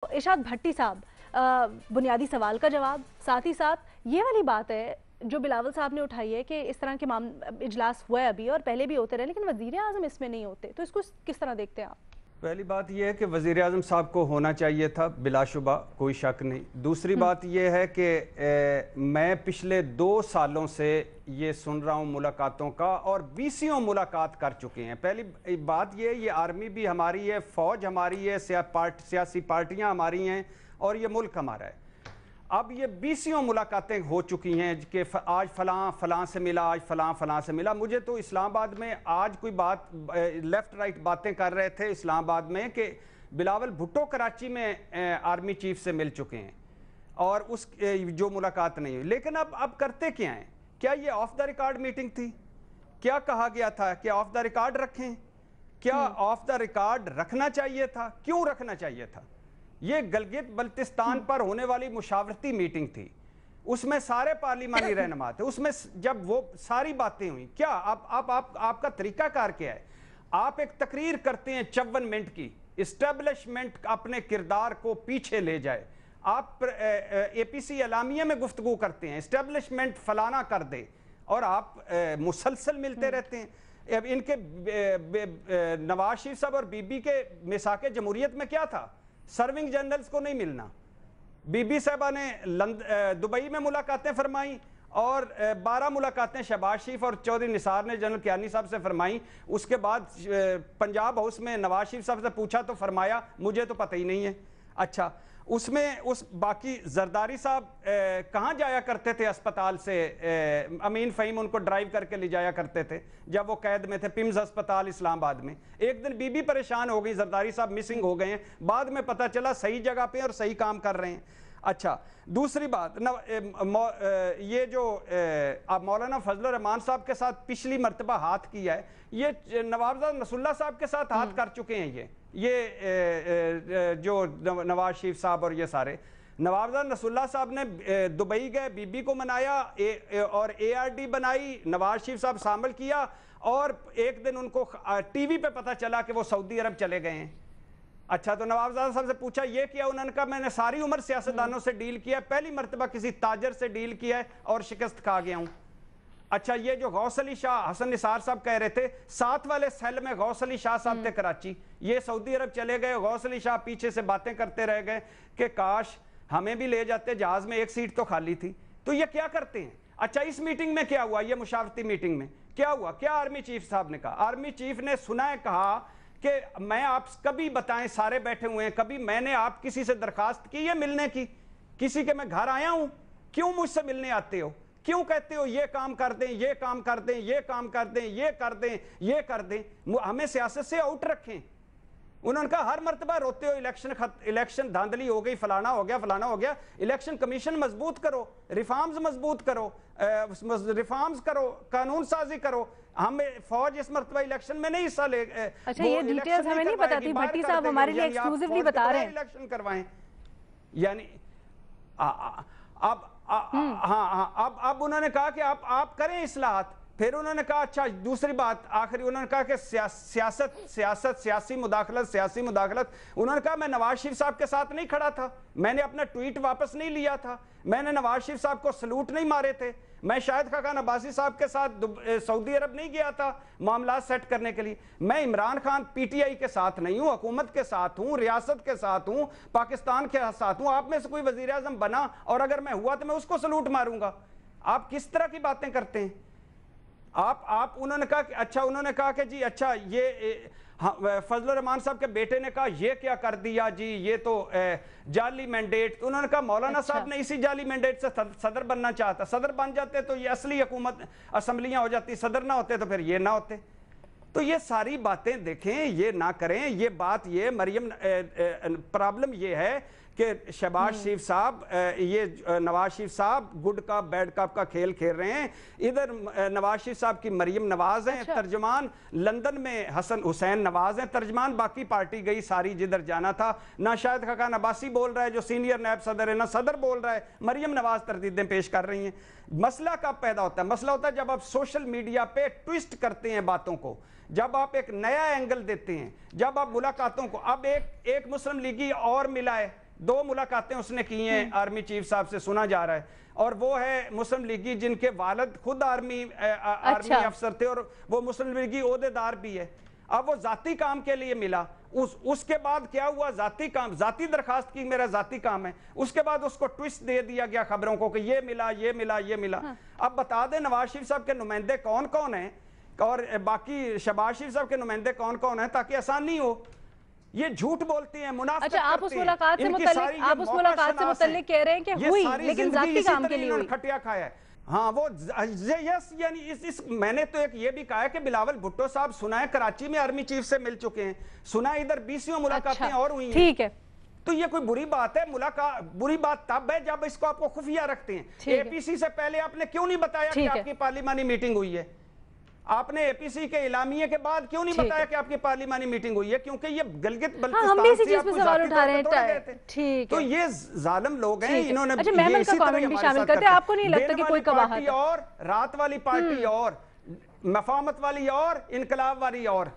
इरशाद भट्टी साहब, बुनियादी सवाल का जवाब, साथ ही साथ ये वाली बात है जो बिलावल साहब ने उठाई है कि इस तरह के इजलास हुआ है अभी और पहले भी होते रहे, लेकिन वजीर आजम इसमें नहीं होते, तो इसको किस तरह देखते हैं आप? पहली बात यह है कि वज़ीर आज़म साहब को होना चाहिए था, बिलाशुबा, कोई शक नहीं। दूसरी बात यह है कि मैं पिछले 2 सालों से ये सुन रहा हूँ मुलाकातों का, और 20 मुलाकात कर चुके हैं। पहली बात ये आर्मी भी हमारी है, फ़ौज हमारी है, सियासी पार्टियाँ हमारी हैं और ये मुल्क हमारा है। अब ये 20 मुलाकातें हो चुकी हैं कि आज फलां से मिला, आज फलां से मिला। मुझे तो इस्लामाबाद में आज कोई बात लेफ़्ट राइट बातें कर रहे थे इस्लामाबाद में कि बिलावल भुट्टो कराची में आर्मी चीफ से मिल चुके हैं और उस जो मुलाकात नहीं हुई। लेकिन अब करते क्या हैं? क्या ये ऑफ द रिकॉर्ड मीटिंग थी? क्या कहा गया था कि ऑफ द रिकॉर्ड रखें? क्या ऑफ द रिकॉर्ड रखना चाहिए था? क्यों रखना चाहिए था? ये गलगित बल्तिस्तान पर होने वाली मुशावरती मीटिंग थी, उसमें सारे पार्लिमानी रहनुमा थे। उसमें जब वो सारी बातें हुई, क्या आपका तरीकाकार क्या है? आप एक तकरीर करते हैं 54 मिनट की, इस्टेब्लिशमेंट अपने किरदार को पीछे ले जाए। आप APC एलामिया में गुफ्तगू करते हैं, इस्टेब्लिशमेंट फलाना कर दे, और आप मुसलसल मिलते रहते हैं। अब इनके नवाज शरीफ साहब और बीबी के मिसाके जमहूरियत में क्या था? सर्विंग जनरल्स को नहीं मिलना। बीबी साहबा ने दुबई में मुलाकातें फरमाई और 12 मुलाकातें शहबाज शरीफ और चौधरी निसार ने जनरल कियानी साहब से फरमाई। उसके बाद पंजाब हाउस में नवाज शरीफ साहब से पूछा तो फरमाया मुझे तो पता ही नहीं है। अच्छा, उसमें बाकी जरदारी साहब कहाँ जाया करते थे अस्पताल से? अमीन फ़हीम उनको ड्राइव करके ले जाया करते थे जब वो कैद में थे पिम्स अस्पताल इस्लामाबाद में। एक दिन बीबी परेशान हो गई, जरदारी साहब मिसिंग हो गए हैं, बाद में पता चला सही जगह पे और सही काम कर रहे हैं। अच्छा, दूसरी बात, ये जो आप मौलाना फजल रहमान साहब के साथ पिछली मरतबा हाथ किया है, ये नवाबजाद नसरुल्लाह साहब के साथ हाथ कर चुके हैं। ये जो नवाज शरीफ साहब और ये सारे, नवाबजाद नसरुल्लाह साहब ने दुबई गए, बीबी को मनाया और ARD बनाई, नवाज शरीफ साहब शामिल किया, और एक दिन उनको TV पे पता चला कि वो सऊदी अरब चले गए हैं। अच्छा, तो नवाबजादा साहब से पूछा ये किया? उन्होंने कहा मैंने सारी उम्र सियासतदानों से डील किया, पहली मरतबा किसी ताजर से डील किया है और शिकस्त खा गया हूं। अच्छा, ये जो गौस अली शाह, हसन निसार साहब कह रहे थे, 7 वाले सेल में गौस अली शाह साहब थे कराची, ये सऊदी अरब चले गए। गौस अली शाह पीछे से बातें करते रह गए कि काश हमें भी ले जाते, जहाज में एक सीट तो खाली थी। तो ये क्या करते हैं? अच्छा, इस मीटिंग में क्या हुआ? ये मुशावरती मीटिंग में क्या हुआ? क्या आर्मी चीफ साहब ने कहा? आर्मी चीफ ने सुना है कहा कि मैं आप कभी बताएं, सारे बैठे हुए हैं, कभी मैंने आप किसी से दरखास्त की है मिलने की? किसी के मैं घर आया हूं? क्यों मुझसे मिलने आते हो? क्यों कहते हो ये काम कर दें, ये काम कर दें, ये काम कर दें, ये कर दें, ये कर दें? हमें सियासत से आउट रखें। उन्होंने कहा हर मरतबा रोते हो इलेक्शन धांधली हो गई, फलाना हो गया, फलाना हो गया। इलेक्शन कमीशन मजबूत करो, रिफॉर्म्स मजबूत करो, रिफॉर्म्स करो, कानून साजी करो। हमें फौज इस मरतबा इलेक्शन में नहीं हिस्सा ले। अच्छा, ये डिटेल्स हमें नहीं पता थी, भट्टी साहब हमारे लिए एक्सक्लूसिवली बता रहे हैं। इलेक्शन करवाएं, यानी अब उन्होंने कहा कि आप करें इस्लाहात। फिर उन्होंने कहा अच्छा, दूसरी बात आखिरी, उन्होंने कहा कि सियासी मुदाखलत। उन्होंने कहा मैं नवाज शरीफ साहब के साथ नहीं खड़ा था, मैंने अपना ट्वीट वापस नहीं लिया था, मैंने नवाज शरीफ साहब को सलूट नहीं मारे थे, मैं शाहिद खान अब्बासी साहब के साथ सऊदी अरब नहीं गया था मामला सेट करने के लिए, मैं इमरान खान PTI के साथ नहीं हूं, हुकूमत के साथ हूं, रियासत के साथ हूं, पाकिस्तान के साथ हूं। आप में से कोई वजीर आजम बना और अगर मैं हुआ तो मैं उसको सलूट मारूंगा। आप किस तरह की बातें करते हैं? आप उन्होंने कहा कि अच्छा, उन्होंने कहा कि जी अच्छा, ये फजल रहमान साहब के बेटे ने कहा ये क्या कर दिया जी, ये तो जाली मैंडेट। तो उन्होंने कहा मौलाना साहब ने इसी जाली मैंडेट से सदर बनना चाहता, सदर बन जाते तो ये असली हुकूमत असम्बलियां हो जाती, सदर ना होते तो फिर ये ना होते। तो ये सारी बातें देखें, ये ना करें। ये बात, ये मरियम, प्रॉब्लम ये है कि शहबाज शरीफ साहब, ये नवाज शरीफ साहब गुड कप बैड कप का खेल खेल रहे हैं। इधर नवाज शरीफ साहब की मरियम नवाज हैं तर्जमान, लंदन में हसन हुसैन नवाज हैं तर्जमान, बाकी पार्टी गई सारी जिधर जाना था। ना शाहिद खान अब्बासी बोल रहा है जो सीनियर नायब सदर है, ना सदर बोल रहा है, मरियम नवाज तरदीदें पेश कर रही हैं। मसला कब पैदा होता है? मसला होता है जब आप सोशल मीडिया पे ट्विस्ट करते हैं बातों को, जब आप एक नया एंगल देते हैं, जब आप मुलाकातों को, अब एक मुस्लिम लीगी और मिला है 2 मुलाकातें उसने की हैं आर्मी चीफ साहब से, सुना जा रहा है, और वो है मुस्लिम लीगी जिनके वालिद खुद आर्मी अफसर थे और वो मुस्लिम लीगी ओहदेदार भी है। अब वो जाती काम के लिए मिला, उसके बाद क्या हुआ, जाती काम, जाती दरखास्त की, मेरा जाती काम है, उसके बाद उसको ट्विस्ट दे दिया गया खबरों को कि ये मिला ये मिला ये मिला। अब बता दें नवाज शरीफ साहब के नुमाइंदे कौन कौन हैं और बाकी शहबाज शरीफ साहब के नुमाइंदे कौन कौन हैं, ताकि आसानी हो। ये झूठ बोलती हैं, मुनाफिक अच्छा, आप उस मुलाकात से मुतल्लिक कह रहे हैं कि हुई, लेकिन जाती काम के लिए हुई। खटिया खाया है। हाँ वो यस, यानी इस मैंने तो एक ये भी कहा है कि बिलावल भुट्टो साहब सुना है कराची में आर्मी चीफ से मिल चुके हैं, सुना है इधर 20 मुलाकातें और हुई हैं। ठीक है, तो ये कोई बुरी बात है? मुलाकात बुरी बात तब है जब इसको आपको खुफिया रखते हैं। एपीसी से पहले आपने क्यों नहीं बताया कि आपकी पार्लिमानी मीटिंग हुई है? आपने एपीसी के इलामिये के बाद क्यों नहीं बताया कि आपकी पार्लिमानी मीटिंग हुई है? क्योंकि ये गिलगित बल्तिस्तान से आपको सवाल उठा रहे हैं। ठीक है, तो ये जालिम लोग हैं, इन्होंने अच्छा महमद का कमेंट भी शामिल करते हैं। आपको नहीं लगता कि कोई कबाहत और रात वाली पार्टी और मफामत वाली और इनकलाब वाली और